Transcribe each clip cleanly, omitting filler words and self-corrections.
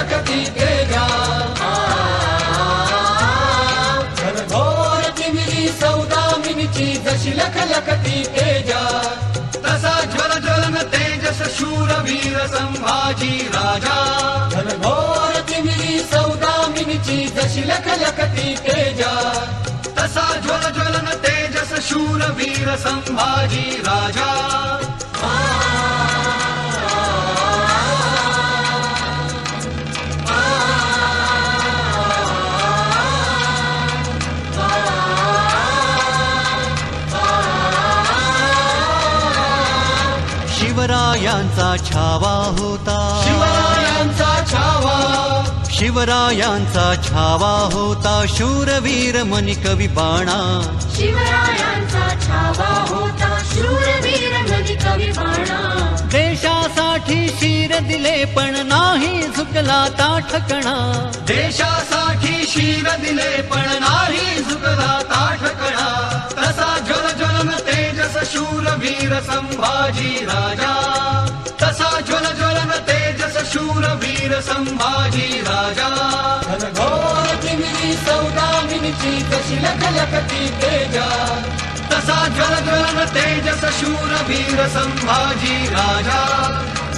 लखती तेजा, घनघोर तिमिरी सौदामिनीची जशी लखती तेजा, तसा ज्वल ज्वलन तेजस शूरवीर संभाजी राजा, घनघोर तिमिरी सौदामिनीची जशी लखती तेजा, तसा ज्वल ज्वलन तेजस शूरवीर संभाजी राजा. शिवरायांचा छावा होता, शिवरायांचा छावा, शिवरायांचा छावा होता शूरवीर मणिकवी बाणा, शिवरायांचा छावा होता शूरवीर मणिकवी बाणा. देशासाठी शिर दिले पण नाही झुकला ताठकणा, देशासाठी शिर दिले पण नाही झुकला ताठकणा, तसा ज्वल ज्वलन तेजस शूरवीर संभाजी राजा, तसा ज्वल ज्वलन तेजस शूरवीर संभाजी राजा. घनघोर तिमिरी सौदामिनीची जशी लखती तेजा, तसा ज्वल ज्वलन तेजस शूरवीर संभाजी राजा,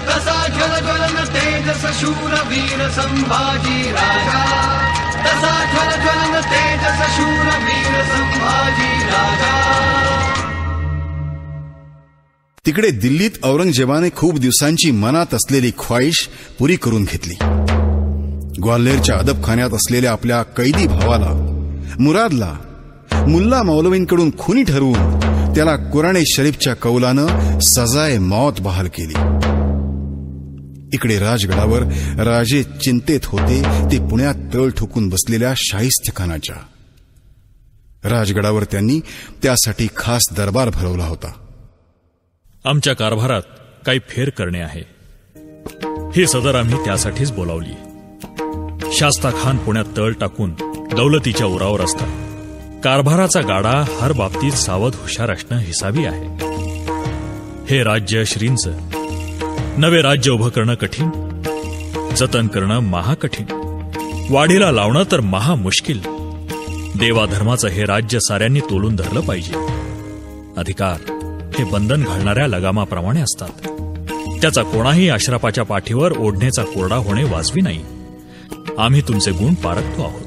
तसा ज्वल ज्वलन तेजस शूरवीर संभाजी राजा, तसा ज्वल ज्वलन तेजस शूरवीर संभाजी राजा. तिकडे दिल्लीत औरंगजेबाने खूप दिवसांची मनात असलेली ख्वाहिश पुरी करून घेतली. ग्वाल्हेरच्या अदबखान्यात असलेल्या आपल्या कैदी भावाला मुरादला मुल्ला मौलवींकडून खुनी ठरवून त्याला कुराणे शरीफच्या कौलानं सजाए मौत बहाल केली. इकडे राजगडावर राजे चिंतेत होते ते पुण्यात तळ ठोकून बसलेल्या शाहिस्तेखानाच्या. राजगडावर त्यांनी त्यासाठी खास दरबार भरवला होता. आमच्या कारभारात काही फेर करणे आहे, ही सदर आम्ही त्यासाठीच बोलावली. शास्ता खान पुण्यात तळ टाकून दौलतीच्या उरावर असतात. कारभाराचा गाडा हर बाबतीत सावध हुशार असणं हिसाबी आहे. हे राज्य श्रींचं नवे राज्य उभं करणं कठीण, जतन करणं महाकठीण, वाढीला लावणं तर महामुश्किल. देवाधर्माचं हे राज्य साऱ्यांनी तोलून धरलं पाहिजे. अधिकार हे बंधन घालणाऱ्या लगामाप्रमाणे असतात. त्याचा कोणाही अशराफाच्या पाठीवर ओढण्याचा कोरडा होणे वाजवी नाही. आम्ही तुमचे गुण पारखतो आहोत.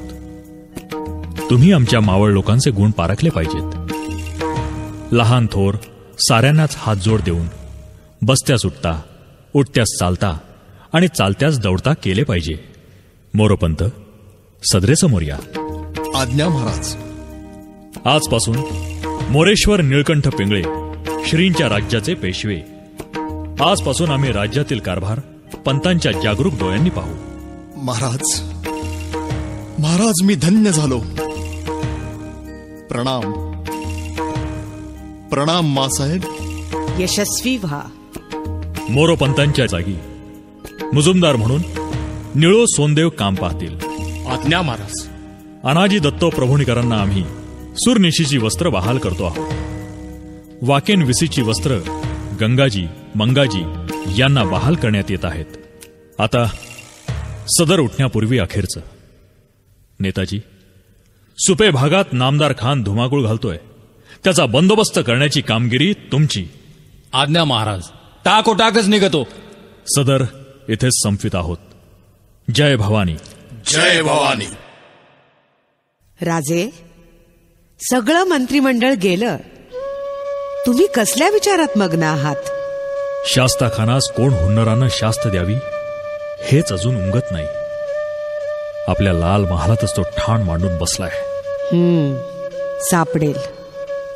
तुम्ही आमच्या मावळ लोकांचे गुण पारखले पाहिजेत. लहान थोर साऱ्यांनाच हातजोड देऊन बसत्यास उठता, उठत्यास चालता आणि चालत्यास दौडता केले पाहिजे. मोरोपंत सदरेसमोर या. आज्ञा महाराज. आजपासून मोरेश्वर निळकंठ पिंगळे श्रींच्या राज्याचे पेशवे. आजपासून आम्ही राज्यातील कारभार पंतांच्या जागरूक डोळ्यांनी पाहू. महाराज, महाराज मी धन्य झालो. प्रणाम प्रणाम मासाहेब. यशस्वी व्हा. मोरोपंतांच्या जागी मुजुमदार म्हणून निळो सोनदेव काम पाहतील. आज्ञा महाराज. अनाजी दत्तो प्रभुणीकरांना आम्ही सुरनिशीची वस्त्र बहाल करतो आहोत. वाकेन विसीची वस्त्र गंगाजी मंगाजी यांना बहाल करण्यात येत आहेत. आता सदर उठण्यापूर्वी अखेरचं. नेताजी, सुपे भागात नामदार खान धुमाकूळ घालतोय. त्याचा बंदोबस्त करण्याची कामगिरी तुमची. आज्ञा महाराज. टाकोटाकच निघतो. सदर इथेच संपवित आहोत. जय भवानी. जय भवानी. राजे, सगळं मंत्रिमंडळ गेलं. तुम्ही कसल्या विचारात मग्न आहात? शास्ता खानास कोण हुन्नरानं शास्त द्यावी हेच अजून उमगत नाही. आपल्या लाल महालातच तो ठाण मांडून बसलाय. सापडेल,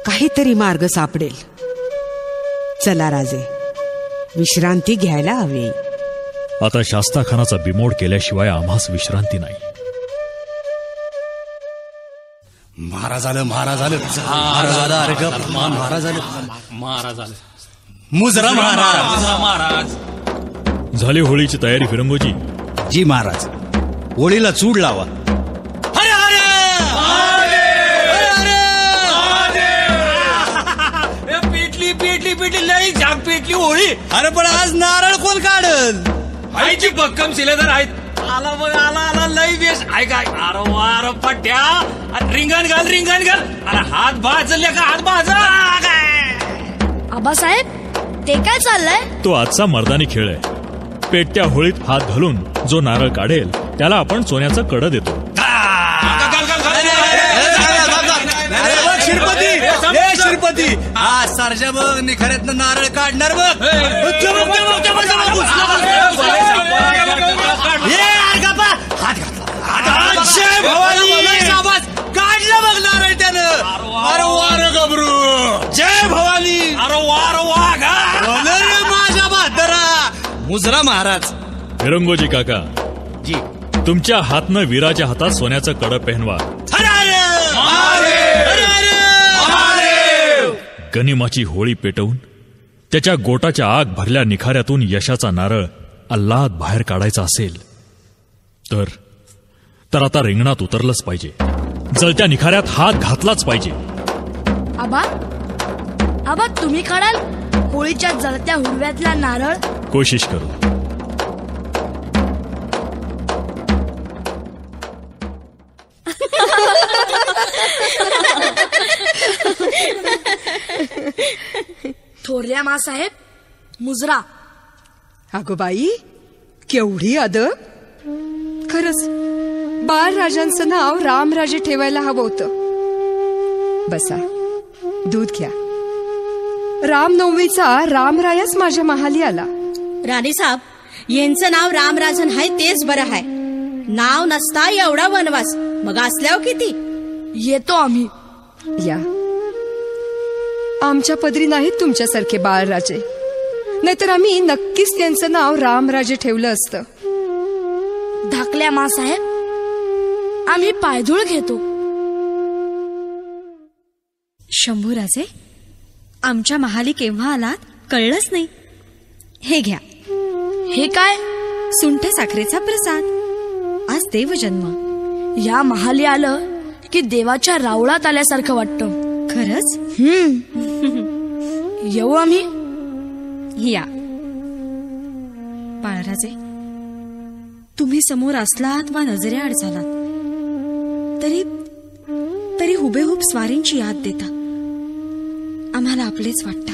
काहीतरी मार्ग सापडेल. चला राजे, विश्रांती घ्यायला हवी. आता शास्ता खानाचा बिमोड केल्याशिवाय आम्हास विश्रांती नाही. महाराज आलं, महाराज आलं, महाराज आलं. अरे गप, महाराज आलं, महाराज आलं. मुजरा महाराज, मुजरा महाराज. झाली होळीची तयारी फिरंगोजी? जी महाराज. होळीला चूड लावा. अरे अरे पेटली पेटली पेटली लई झाक पेटली होळी. अरे पण आज नारळ कोण काढल? आईची भक्कम शिलेदार आहेत. आला बघ आला लय बेस ऐका अरे वार पट्ट्या रिंगण घाल अरे हात भाजले का हात भाजा आबासाहेब ते काय चाललंय? तो आजचा मर्दानी खेळ आहे. पेटत्या होळीत हात घालून जो नारळ काढेल त्याला आपण सोन्याचं कडं देतो. शिरपती हा सरजा बघ निखऱ्यातनं नारळ काढणार बघ. काढलं बघ नारळ त्यानं. अरे वार गबरू जय भवानी. अरे वार वाघ माझ्या बहादरा मुजरा महाराज. फिरंगोजी काका जी तुमच्या हातनं वीराच्या हातात सोन्याचं कडं पेहनवा. गनिमाची होळी पेटवून त्याच्या गोटाच्या आग भरल्या निखाऱ्यातून यशाचा नारळ अल्लाद बाहेर काढायचा असेल तर आता रिंगणात उतरलंच पाहिजे. जळत्या निखाऱ्यात हात घातलाच पाहिजे. आबा तुम्ही काढाल होळीच्या जळत्या हुडव्यातला नारळ? कोशिश करू. थोरल्या मासाहेब मुजरा. अगो बाई केवढी अदब. खरंच बाळराजांचं नाव रामराजे ठेवायला हवं होतं. बसा दूध घ्या. रामनवमीचा रामरायाच माझ्या महाली आला. राणी साहेब यांचं नाव रामराजन आहे तेच बरं आहे. नाव नसता एवढा वनवास मग असल्यावर किती. येतो आम्ही. या आमच्या पदरी नाहीत तुमच्यासारखे बाळराजे, नाहीतर आम्ही नक्कीच त्यांचं नाव रामराजे ठेवलं असतं. धाकल्या मासाहेब आम्ही पायधूळ घेतो. शंभूराजे आमच्या महाली केव्हा आलात कळलंच नाही. हे घ्या. हे काय? सुंठ साखरेचा प्रसाद. आज देवजन्म. या महाली आलं की देवाच्या रावळात आल्यासारखं वाटतं. खरंच? येऊ आम्ही. या बाळराजे तुम्ही समोर असलात वा नजरेआड झालात तरी हुबेहूब स्वारींची याद देता. आम्हाला आपलेच वाटता.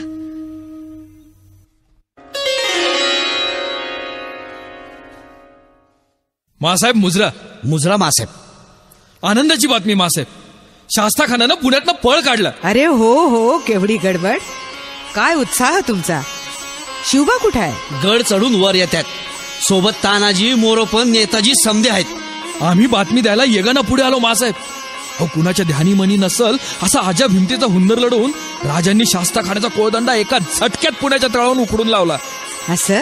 मासाहेब मुजरा मासाहेब आनंदाची बातमी मासाहेब. शास्ता खानानं पुण्यातनं पळ काढलं. अरे हो केवढी गडबड. काय उत्साह तुमचा. शिवबा कुठे आहे? गड चढून वर येतात. सोबत तानाजी मोरोपन नेताजी समधे आहेत. आम्ही बातमी द्यायला येगाना पुढे आलो मासाहेब. अहो कुणाच्या ध्यानी मनी नसल असा आजा भिमतीचा हुंदर लढवून राजांनी शास्ता खाण्याचा कोळदंडा एका झटक्यात पुण्याच्या तळावरून उकडून लावला. असं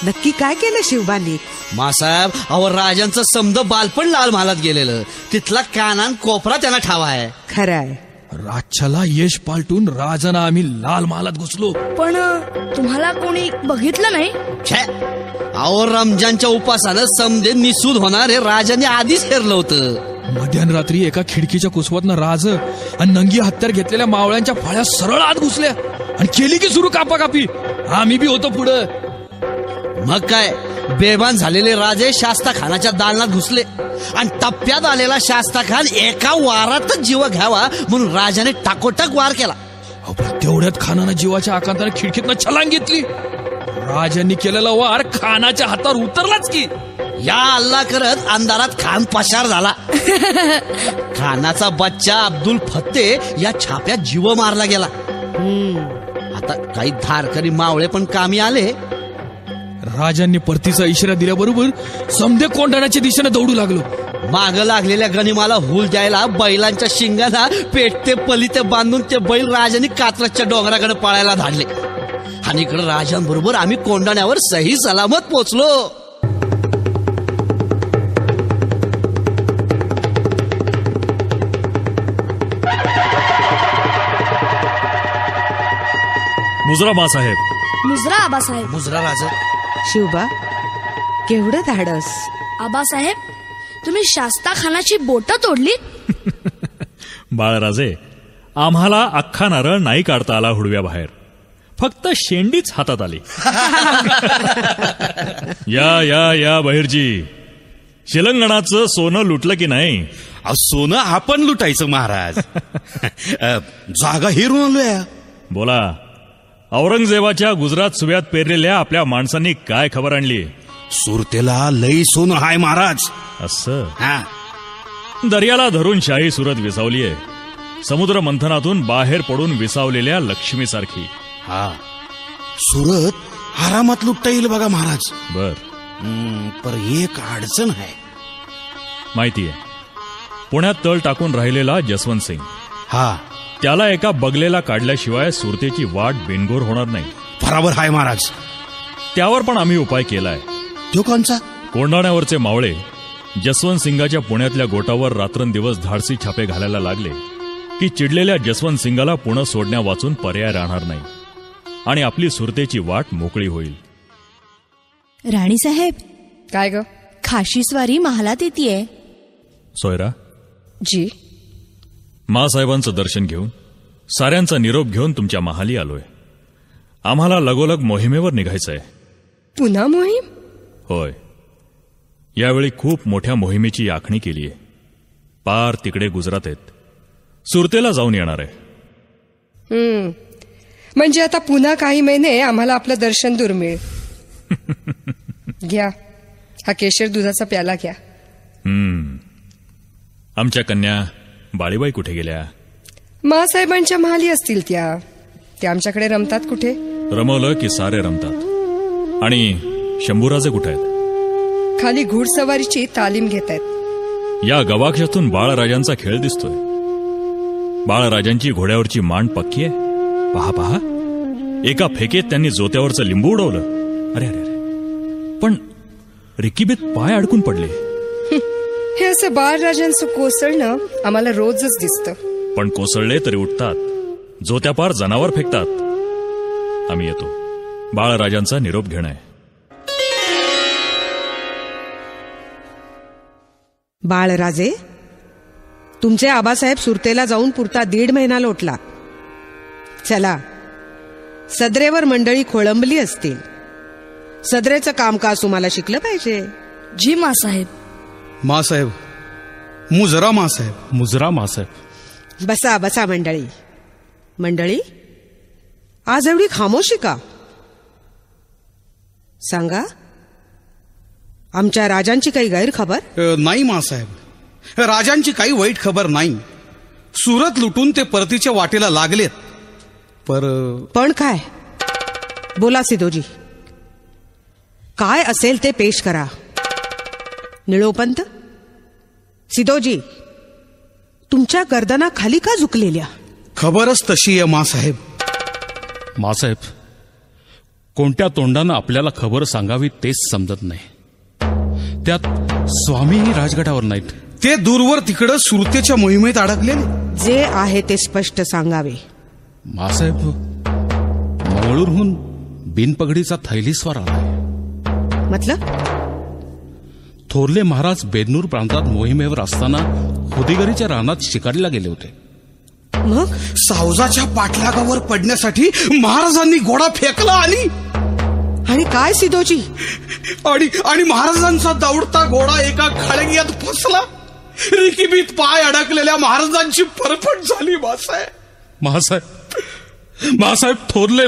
नक्की काय केलं शिवबांनी? मासाहेब अहो राजांचं समद बालपण लाल महालात गेलेलं. तिथला कानान कोपरा त्यांना ठावा आहे. खरंय. राजच्याला यश पालटून राजांना आम्ही लाल महालात घुसलो. पण तुम्हाला कोणी बघितलं नाही? अहो रमजानच्या उपासानं समदे निसूद होणार हे राजांनी आधीच हेरलं होतं. मध्यरात्री एका खिडकीच्या कुसवतनं राज आणि नंगी हत्यार घेतलेल्या मावळ्यांच्या फाळ्या सरळ आत घुसल्या आणि केली की सुरू कापाकापी. आम्ही बी होतो पुढं. मग काय बेभान झालेले राजे शास्ता खानाच्या दालनात घुसले आणि टप्प्यात आलेला शास्ता खान एका वारातच जीव घ्यावा म्हणून राजाने टाकोटाक वार केला. तेवढ्यात खानानं जीवाच्या आकांताने खिडकीतनं छलांग घेतली. राजांनी केलेला वार खानाच्या हातावर उतरलाच की. या अल्ला करत अंधारात खान पसार झाला. खानाचा बच्चा अब्दुल फत्ते या छाप्यात जीव मारला गेला. आता काही धारकरी मावळे पण कामी आले. राजांनी परतीचा इशारा दिल्याबरोबर समधे कोंढाण्याच्या दिशेने दौडू लागलो. माग लागलेल्या गनिमाला हुल द्यायला बैलांच्या शिंगाला पेटते पलिते बांधून ते बैल राजांनी कात्रजच्या डोंगराकडे पळायला धाडले आणि इकडे राजांबरोबर आम्ही कोंढाण्यावर सही सलामत पोचलो. मुजरा मासाहेब. मुजरा आबासाहेब. मुजरा राजा. शिवबा केवढं धाडस. आबासाहेब तुम्ही शास्ता खानाची बोट तोडली. बाळराजे आम्हाला अख्खा नारळ नाही काढता आला हुडव्या बाहेर. फक्त शेंडीच हातात आली. या या या बहिरजी शिलंगणाचं सोनं लुटलं की नाही? सोनं आपण लुटायचं महाराज. जागा हिरून आलोय. बोला, औरंगजेबाच्या गुजरात सुव्यात पेरलेल्या आपल्या माणसांनी काय खबर आणली? सुरतेला लई सोनं हाय महाराज. असं? हा. दर्याला धरून शाही सुरत विसावलीये, समुद्र मंथनातून बाहेर पडून विसावलेल्या लक्ष्मीसारखी. हा, सुरत आरामात लुटता येईल बघा महाराज. बर. पर एक अडचण आहे. माहितीये, पुण्यात तळ टाकून राहिलेला जसवंत सिंग. हा, त्याला एका बगलेला काढल्याशिवाय सुरतेची वाट बिनगोर होणार नाही. बरोबर हाय महाराज. त्यावर पण आम्ही उपाय केलाय. तो कोणचा? कोंडाण्यावरचे मावळे जसवंत सिंगाच्या पुण्यातल्या गोटावर रात्रंदिवस धाडसी छापे घालायला लागले की चिडलेल्या जसवंत सिंगाला पुणे सोडण्या वाचून पर्याय राहणार नाही आणि आपली सुरतेची वाट मोकळी होईल. राणीसाहेब. काय ग? खाशी स्वारी महालात येतेय. सोयरा जी. मासाहेबांचं दर्शन घेऊन साऱ्यांचा निरोप घेऊन तुमच्या महाली आलोय. आम्हाला लगोलग मोहिमेवर निघायचंय. पुन्हा मोहीम? होय. यावेळी खूप मोठ्या मोहिमेची आखणी केलीय. पार तिकडे गुजरात आहेत. सुरतेला जाऊन येणार आहे. म्हणजे आता पुन्हा काही महिने आम्हाला आपलं दर्शन दुर्मिळ. घ्या हा केशर दुधाचा प्याला घ्या. आमच्या कन्या बाळीबाई कुठे गेल्या? मासाहेबांच्या महाली असतील त्या. ते आमच्याकडे रमतात कुठे? रमवलं की सारे रमतात. आणि शंभूराजे कुठे आहेत? खाली घुडसवारीची तालीम घेत आहेत. या गवाक्षातून बाळराजांचा खेळ दिसतोय. बाळराजांची घोड्यावरची मान पक्की आहे. पहा पहा, एका फेकेत त्यांनी जोत्यावरचं लिंबू उडवलं. अरे अरे अरे, पण रिकीबीत पाय अडकून पडले. हे असं बाळराजांचं कोसळणं आम्हाला रोजच दिसतं. पण कोसळले तरी उठतात. जोत्यापार जनावर फेकतात. आम्ही येतो. बाळराजांचा निरोप घेणं आहे. बाळराजे, तुमचे आबासाहेब सुरतेला जाऊन पुरता 1.5 महिना लोटला. चला, सदरेवर मंडळी खोळंबली असतील. सदरेचं कामकाज तुम्हाला शिकलं पाहिजे. जी मासाहेब. मासाहेब, मुजरा मासाहेब. मुजरा मासाहेब. बसा बसा मंडळी. मंडळी, आज एवढी खामोशी का? सांगा, आमच्या राजांची काही गैरखबर? नाही मासाहेब, राजांची काही वाईट खबर नाही. सुरत लुटून ते परतीच्या वाटेला लागलेत. पण काय? बोला सिद्धोजी, काय असेल ते पेश करा. निळोपंत, सिद्धोजी, तुमच्या गर्दना खाली का झुकलेल्या? खबरच तशी आहे मासाहेब. मासाहेब, कोणत्या तोंडानं आपल्याला खबर सांगावी तेच समजत नाही. त्यात स्वामीही राजगटावर नाहीत. ते दूरवर तिकडं सुरतेच्या मोहिमेत अडकलेले. जे आहे ते स्पष्ट सांगावे. मासाहेब, मंगळूरहून बिनपगडीचा थैलीस्वार आलाय. मतलब? थोरले महाराज बेदनूर प्रांतात मोहिमेवर असताना खुदिगरीच्या रानात शिकारीला गेले होते. मग सावजाच्या पाठलागावर पडण्यासाठी महाराजांनी घोडा फेकला आणि काय सिद्धोजी? आणि महाराजांचा दौडता घोडा एका खळग्यात फसला. रिकीबीत पाय अडकलेल्या महाराजांची फरफट झाली. मासाहेब, थोरले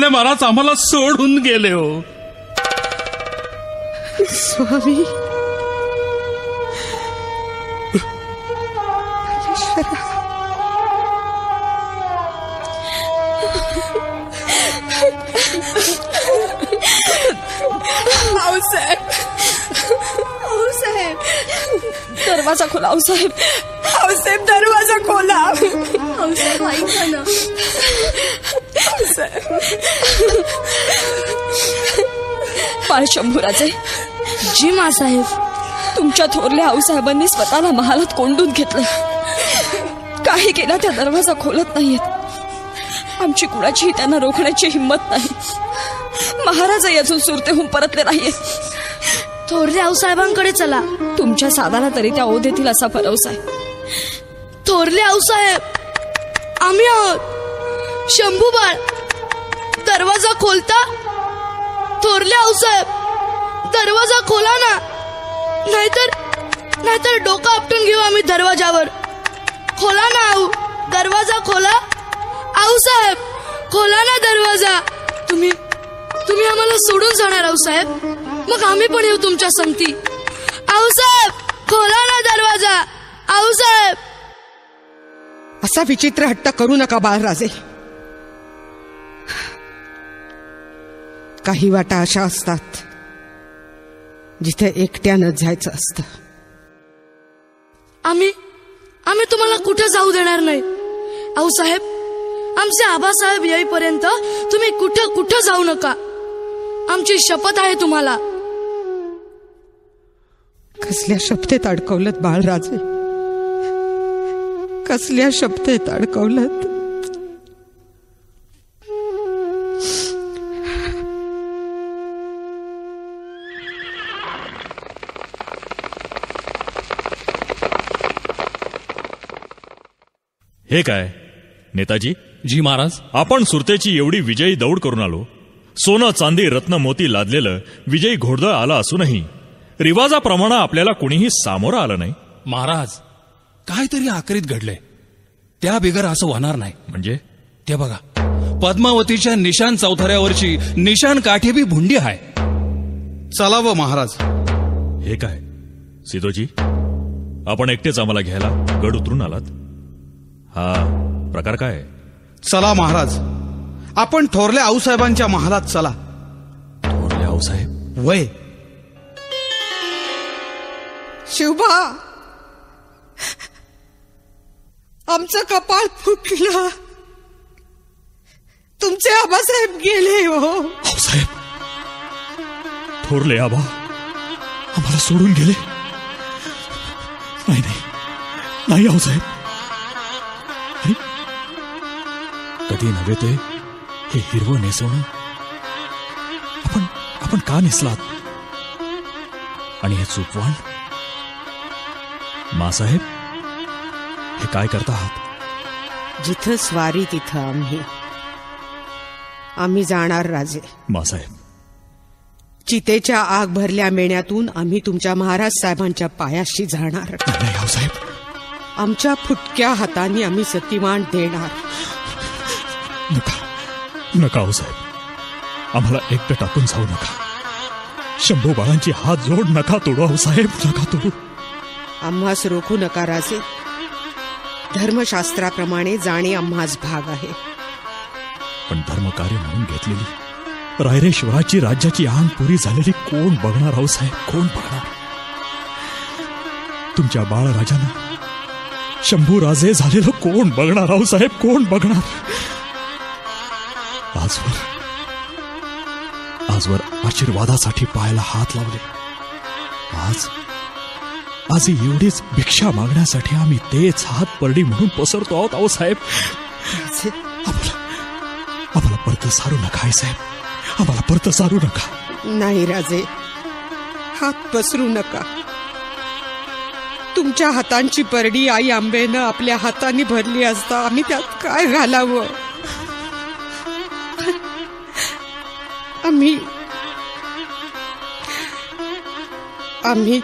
महाराज आम्हाला सोडून गेले हो. स्वामी, आऊसाहेब, दरवाजा खोला. आऊसाहेब, दरवाजा खोला. आऊसाहेब, ऐका ना. बाळ शंभूराजे. जी मासाहेब. तुमच्या थोरल्या आऊसाहेबांनी स्वतःला महालात कोंडून घेतलं. काही केला त्या दरवाजा खोलत नाहीयेत. आमची कुणाचीही त्यांना रोखण्याची हिंमत नाही. महाराजही अजून सुरतेहून परतले नाहीयेत. थोरल्या आऊसाहेबांकडे चला. तुमच्या सादाला तरी त्या ओ देतील असा भरवसा आहे. थोरले आऊसाहेब, आम्ही आहोत. शंभूबाळ, दरवाजा खोलता. थोरले आऊसाहेब, दरवाजा खोला ना. नाहीतर डोकं आपटून घेऊ आम्ही दरवाजावर. खोला ना आऊ, दरवाजा खोला. आऊ साहेब, खोला ना दरवाजा. तुम्ही आम्हाला सोडून जाणार आऊ साहेब? मग आम्ही पण येऊ तुमच्या संगती. आऊ साहेब, खोला ना दरवाजा. आऊ साहेब. असा विचित्र हट्ट करू नका बाळराजे. काही वाटा अशा असतात जिथे एकट्यानं जायचं असतं. आम्ही तुम्हाला कुठे जाऊ देणार नाही आऊ साहेब. आमचे आबासाहेब येईपर्यंत तुम्ही कुठं जाऊ नका. आमची शपथ आहे तुम्हाला. कसल्या शपथेत अडकवलत बाळराजे, कसल्या शपथेत अडकवलत. हे काय नेताजी? जी महाराज. आपण सुरतेची एवढी विजयी दौड करून आलो. सोनं चांदी रत्न मोती लादलेलं विजयी घोडदळ आलं असूनही रिवाजाप्रमाणे आपल्याला कुणीही सामोरं आलं नाही. महाराज, काहीतरी आकरीत घडलंय. त्या बिगर असं होणार नाही. म्हणजे? ते बघा, पद्मावतीच्या निशाण चौथऱ्यावरची निशाण काठी बी भुंडी आहे. चलावं महाराज. हे काय सिद्धोजी, आपण एकटेच आम्हाला घ्यायला गड उतरून आलात? हा प्रकार काय? चला महाराज, आपण थोरल्या आऊसाहेबांच्या महालात चला. थोरल्या आऊसाहेब? वय शिवबा, आमचं कपाळ फुटलं. तुमचे आबासाहेब गेले हो. आऊसाहेब, थोरले आबा आम्हाला सोडून गेले? नाही आऊसाहेब. कधी नव्हे ते हे हिरवं नेसवणं आपण का नेसलात? आणि हे चुपवान? मासाहेब, हे काय करता आहात? जिथं स्वारी तिथं आम्ही जाणार राजे. मासाहेब, चितेच्या आग भरल्या मेण्यातून आम्ही तुमच्या महाराज साहेबांच्या पायाशी जाणार. नाही आऊसाहेब. आमच्या फुटक्या हातांनी आम्ही सतीमान देणार. नका आऊसाहेब, आम्हाला एकटं टाकून जाऊ नका. शंभू बाळांची हात जोड नका तोडू आऊसाहेब, नका तोडू. आम्हास रोखू नका राजे. धर्मशास्त्राप्रमाणे जाणे आम्हास भाग आहे. पण धर्मकार्य म्हणून घेतलेली रायरेश्वराची राज्याची आण पुरी झालेली कोण बघणार आऊसाहेब? कोण बघणार? तुमच्या बाळराजानं शंभू राजे झालेलं कोण बघणार आऊसाहेब? कोण बघणार? आजवर आशीर्वादासाठी पायाला हात लावले. आज एवढीच भिक्षा मागण्यासाठी आम्ही तेच हात परडी म्हणून पसरतो आहोत आऊसाहेब. आम्हाला परत सारू नका साहेब, आम्हाला परत सारू नका. नाही राजे, हात पसरू नका. तुमच्या हातांची परडी आई आंबेनं आपल्या हातांनी भरली असता आम्ही त्यात काय घालावं? आम्ही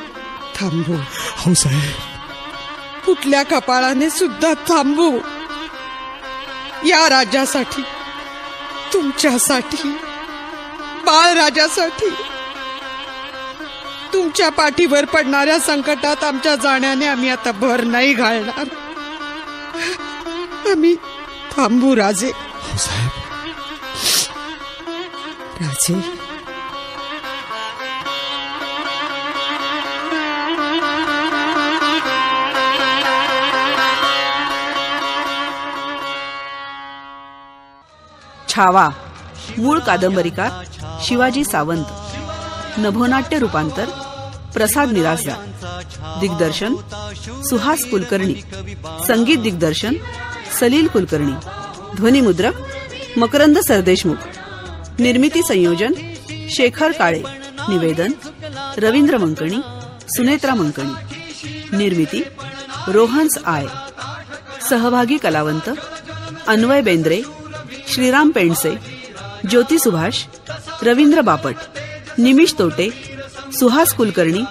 थांबू. हो साहेब, कुठल्या कपाळाने सुद्धा थांबू. या राजासाठी, तुमच्यासाठी, बाळराजासाठी. तुमच्या पाठीवर पडणाऱ्या संकटात आमच्या जाण्याने आम्ही आता भर नाही घालणार. आम्ही थांबू राजे. हो साहेब. राजे, छावा मूळ कादंबरीकार शिवाजी सावंत. नभोनाट्य रूपांतर प्रसाद मिरासदार. दिग्दर्शन सुहास कुलकर्णी. संगीत दिग्दर्शन सलील कुलकर्णी. ध्वनिमुद्रक मकरंद सरदेशमुख. निर्मिती संयोजन शेखर काळे. निवेदन रवींद्र मंकणी, सुनेत्रा मंकणी. निर्मिती रोहन्स आय. सहभागी कलावंत अन्वय बेंद्रे, श्रीराम पेंडसे, ज्योती सुभाष, रवींद्र बापट, निमिष तोटे, सुहास कुलकर्णी,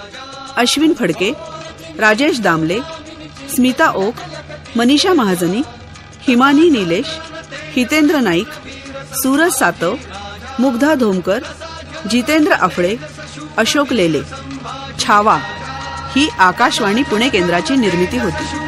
अश्विन फडके, राजेश दामले, स्मिता ओक, मनीषा महाजनी, हिमानी निलेश, हितेंद्र नाईक, सूरज सातव, मुग्धा धोमकर, जितेंद्र आफळे, अशोक लेले. छावा ही आकाशवाणी पुणे केंद्राची निर्मिती होती.